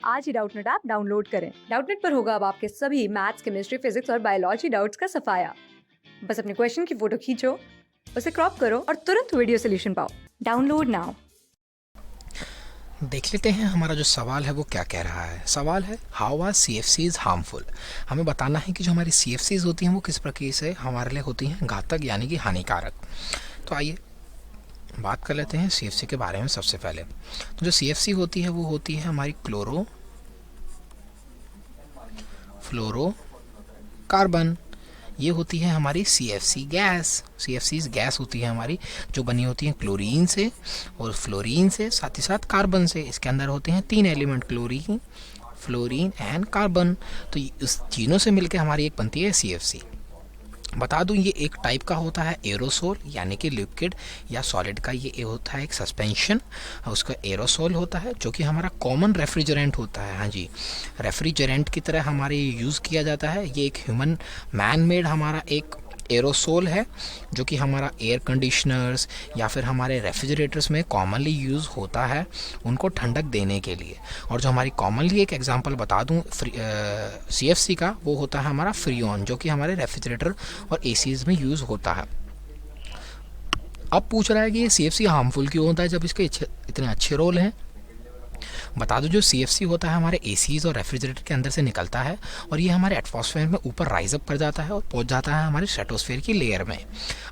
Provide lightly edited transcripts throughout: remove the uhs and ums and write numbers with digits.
आज ही Doubtnut app download करें। Doubtnut पर होगा अब आपके सभी मैथ्स, केमिस्ट्री, फिजिक्स और बायोलॉजी डाउट्स का सफाया। बस अपने क्वेश्चन की फोटो खींचो, उसे क्रॉप करो और तुरंत वीडियो सोल्यूशन पाओ। Download now. देख लेते हैं हमारा जो सवाल है वो क्या कह रहा है। सवाल है हाउ आर CFCs हार्मफुल। हमें बताना है कि जो हमारी CFCs होती हैं वो किस प्रकार से हमारे लिए होती हैं घातक यानी कि हानिकारक। तो आइए बात कर लेते हैं CFC के बारे में। सबसे पहले तो जो CFC होती है वो होती है हमारी फ्लोरो कार्बन। ये होती है हमारी CFC गैस। CFCs गैस होती है हमारी, जो बनी होती है क्लोरीन से और फ्लोरीन से, साथ ही साथ कार्बन से। इसके अंदर होते हैं 3 element, chlorine, fluorine and carbon. तो इस तीनों से मिलकर हमारी एक बनती है CFC। बता दूं ये एक टाइप का होता है एरोसोल, यानी कि लिक्विड या सॉलिड का ये होता है एक सस्पेंशन, उसका एरोसोल होता है, जो कि हमारा कॉमन रेफ्रिजरेंट होता है। हाँ जी, रेफ्रिजरेंट की तरह हमारे यूज़ किया जाता है। ये एक ह्यूमन मैन मेड हमारा एक एरोसोल है, जो कि हमारा एयर कंडीशनर्स या फिर हमारे रेफ्रिजरेटर्स में कॉमनली यूज़ होता है उनको ठंडक देने के लिए। और जो हमारी कॉमनली एक एग्जांपल बता दूं CFC का, वो होता है हमारा फ्रीऑन, जो कि हमारे रेफ्रिजरेटर और ACs में यूज़ होता है। अब पूछ रहा है कि ये CFC हार्मफुल क्यों होता है जब इसके इतने अच्छे रोल हैं। बता दो जो CFC होता है हमारे ACs और रेफ्रिजरेटर के अंदर से निकलता है और ये हमारे एटमॉस्फेयर में ऊपर राइज अप कर जाता है और पहुंच जाता है हमारे स्ट्रेटोस्फेयर की लेयर में।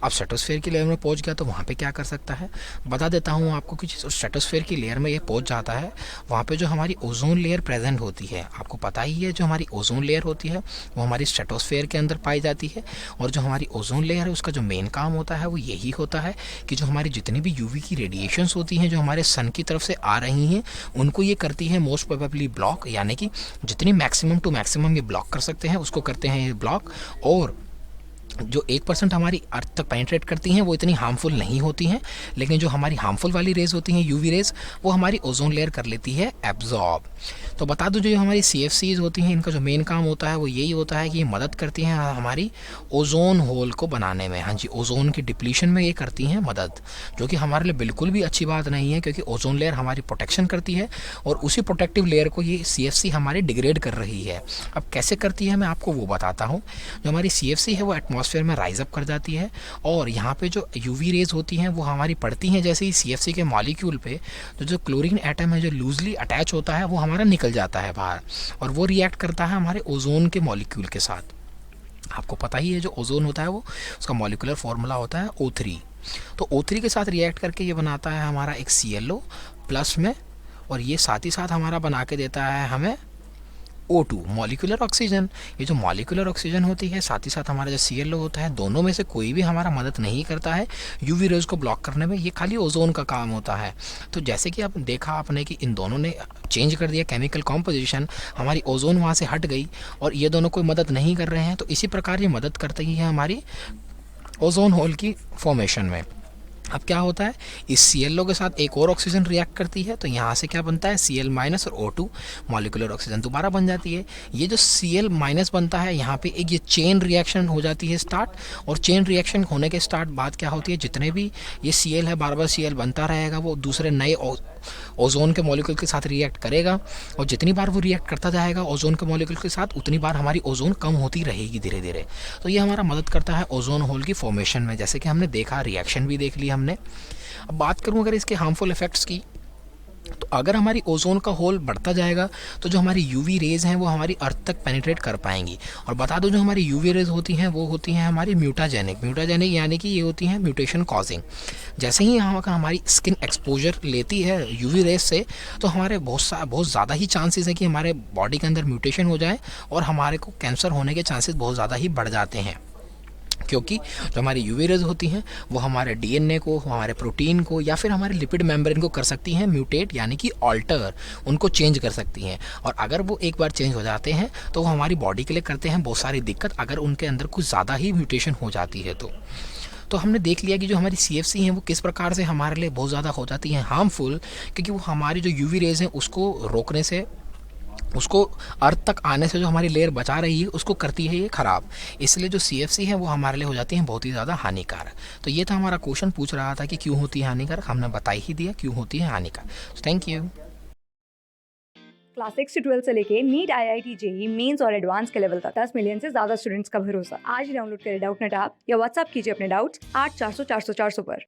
अब स्ट्रेटोस्फेयर की लेयर में पहुंच गया तो वहाँ पे क्या कर सकता है, बता देता हूँ आपको कि स्ट्रेटोस्फेयर की लेयर में ये पहुंच जाता है, वहाँ पे जो हमारी ओजोन लेयर प्रेजेंट होती है, आपको पता ही है जो हमारी ओजोन लेयर होती है वो हमारी स्ट्रेटोस्फेयर के अंदर पाई जाती है। और जो हमारी ओजोन लेयर है उसका जो मेन काम होता है वो यही होता है कि जो हमारी जितनी भी UV की रेडिएशंस होती हैं जो हमारे सन की तरफ से आ रही हैं उनको ये करती है मोस्ट प्रोबेबली ब्लॉक, यानी कि जितनी मैक्सिमम टू मैक्सिमम ये ब्लॉक कर सकते हैं उसको करते हैं ये ब्लॉक। और जो 1% हमारी अर्थ तक पेनिट्रेट करती हैं वो इतनी हार्मफुल नहीं होती हैं, लेकिन जो हमारी हार्मफुल वाली रेज होती हैं UV रेज, वो हमारी ओजोन लेयर कर लेती है एब्जॉर्ब। तो बता दो जो हमारी CFCs होती हैं इनका जो मेन काम होता है वो यही होता है कि ये मदद करती हैं हमारी ओजोन होल को बनाने में। हाँ जी, ओजोन की डिप्लीशन में ये करती हैं मदद, जो कि हमारे लिए बिल्कुल भी अच्छी बात नहीं है, क्योंकि ओजोन लेयर हमारी प्रोटेक्शन करती है और उसी प्रोटेक्टिव लेयर को ये CFC हमारी डिग्रेड कर रही है। अब कैसे करती है मैं आपको वो बताता हूँ। जो हमारी CFC है वो एटमॉस्फेयर में राइज अप कर जाती है और यहाँ पे जो UV रेज होती हैं वो हमारी पड़ती हैं जैसे ही CFC के मॉलिक्यूल पे, तो जो क्लोरीन एटम है जो लूजली अटैच होता है वो हमारा निकल जाता है बाहर और वो रिएक्ट करता है हमारे ओजोन के मॉलिक्यूल के साथ। आपको पता ही है जो ओजोन होता है वो उसका मॉलिक्यूलर फॉर्मूला होता है O3। तो O3 के साथ रिएक्ट करके ये बनाता है हमारा एक ClO प्लस में, और ये साथ ही साथ हमारा बना के देता है हमें O2 मॉलिक्यूलर ऑक्सीजन। ये जो मॉलिक्यूलर ऑक्सीजन होती है साथ ही साथ हमारा जो ClO होता है, दोनों में से कोई भी हमारा मदद नहीं करता है UV रेज को ब्लॉक करने में, ये खाली ओजोन का काम होता है। तो जैसे कि अब देखा आपने कि इन दोनों ने चेंज कर दिया केमिकल कॉम्पोजिशन, हमारी ओजोन वहाँ से हट गई और ये दोनों कोई मदद नहीं कर रहे हैं, तो इसी प्रकार ये मदद करती है हमारी ओजोन होल की फॉर्मेशन में। अब क्या होता है, इस ClO के साथ एक और ऑक्सीजन रिएक्ट करती है, तो यहाँ से क्या बनता है Cl- और O2 मॉलिक्यूलर ऑक्सीजन दोबारा बन जाती है। ये जो Cl- बनता है यहाँ पे एक ये चेन रिएक्शन हो जाती है स्टार्ट, और चेन रिएक्शन होने के स्टार्ट बाद क्या होती है, जितने भी ये Cl है बार बार Cl बनता रहेगा, वो दूसरे नए ओजोन के मॉलिक्यूल के साथ रिएक्ट करेगा और जितनी बार वो रिएक्ट करता जाएगा ओजोन के मॉलिक्यूल के साथ उतनी बार हमारी ओजोन कम होती रहेगी धीरे धीरे। तो ये हमारा मदद करता है ओजोन होल की फॉर्मेशन में, जैसे कि हमने देखा, रिएक्शन भी देख लिया हमने। अब बात करूं अगर इसके हार्मफुल इफेक्ट्स की, तो अगर हमारी ओजोन का होल बढ़ता जाएगा तो जो हमारी UV रेज हैं वो हमारी अर्थ तक पेनिट्रेट कर पाएंगी। और बता दो जो हमारी UV रेज होती हैं वो होती हैं हमारी म्यूटाजेनिक यानी कि ये होती हैं म्यूटेशन कॉजिंग। जैसे ही हमारी स्किन एक्सपोजर लेती है UV रेज से, तो हमारे बहुत ज़्यादा ही चांसेस हैं कि हमारे बॉडी के अंदर म्यूटेशन हो जाए और हमारे को कैंसर होने के चांसेस बहुत ज़्यादा ही बढ़ जाते हैं, क्योंकि जो हमारी UV रेज होती हैं वो हमारे DNA को, हमारे प्रोटीन को या फिर हमारे लिपिड मेम्ब्रेन को कर सकती हैं म्यूटेट, यानी कि ऑल्टर, उनको चेंज कर सकती हैं। और अगर वो एक बार चेंज हो जाते हैं तो वो हमारी बॉडी के लिए करते हैं बहुत सारी दिक्कत, अगर उनके अंदर कुछ ज़्यादा ही म्यूटेशन हो जाती है तो हमने देख लिया कि जो हमारी CFC हैं वो किस प्रकार से हमारे लिए बहुत ज़्यादा हो जाती हैं हार्मफुल, क्योंकि वो हमारी जो UV रेज हैं उसको रोकने से, उसको अर्थ तक आने से जो हमारी लेयर बचा रही है उसको करती है ये ख़राब। इसलिए जो CFC है वो हमारे लिए हो जाती हैं बहुत ही ज़्यादा हानिकारक। तो ये था हमारा क्वेश्चन, पूछ रहा था कि क्यों होती है हानिकारक, हमने बता ही दिया क्यों होती है हानिकारक। Thank you. क्लास 6 से 12 से लेके नीट, IIT, जेई मेंस और एडवांस के लेवल तक 10 मिलियन से ज्यादा स्टूडेंट्स का भरोसा। आज ही डाउनलोड करें डाउटनेट ऐप या व्हाट्सएप कीजिए अपने डाउट्स 8400 400 400 पर।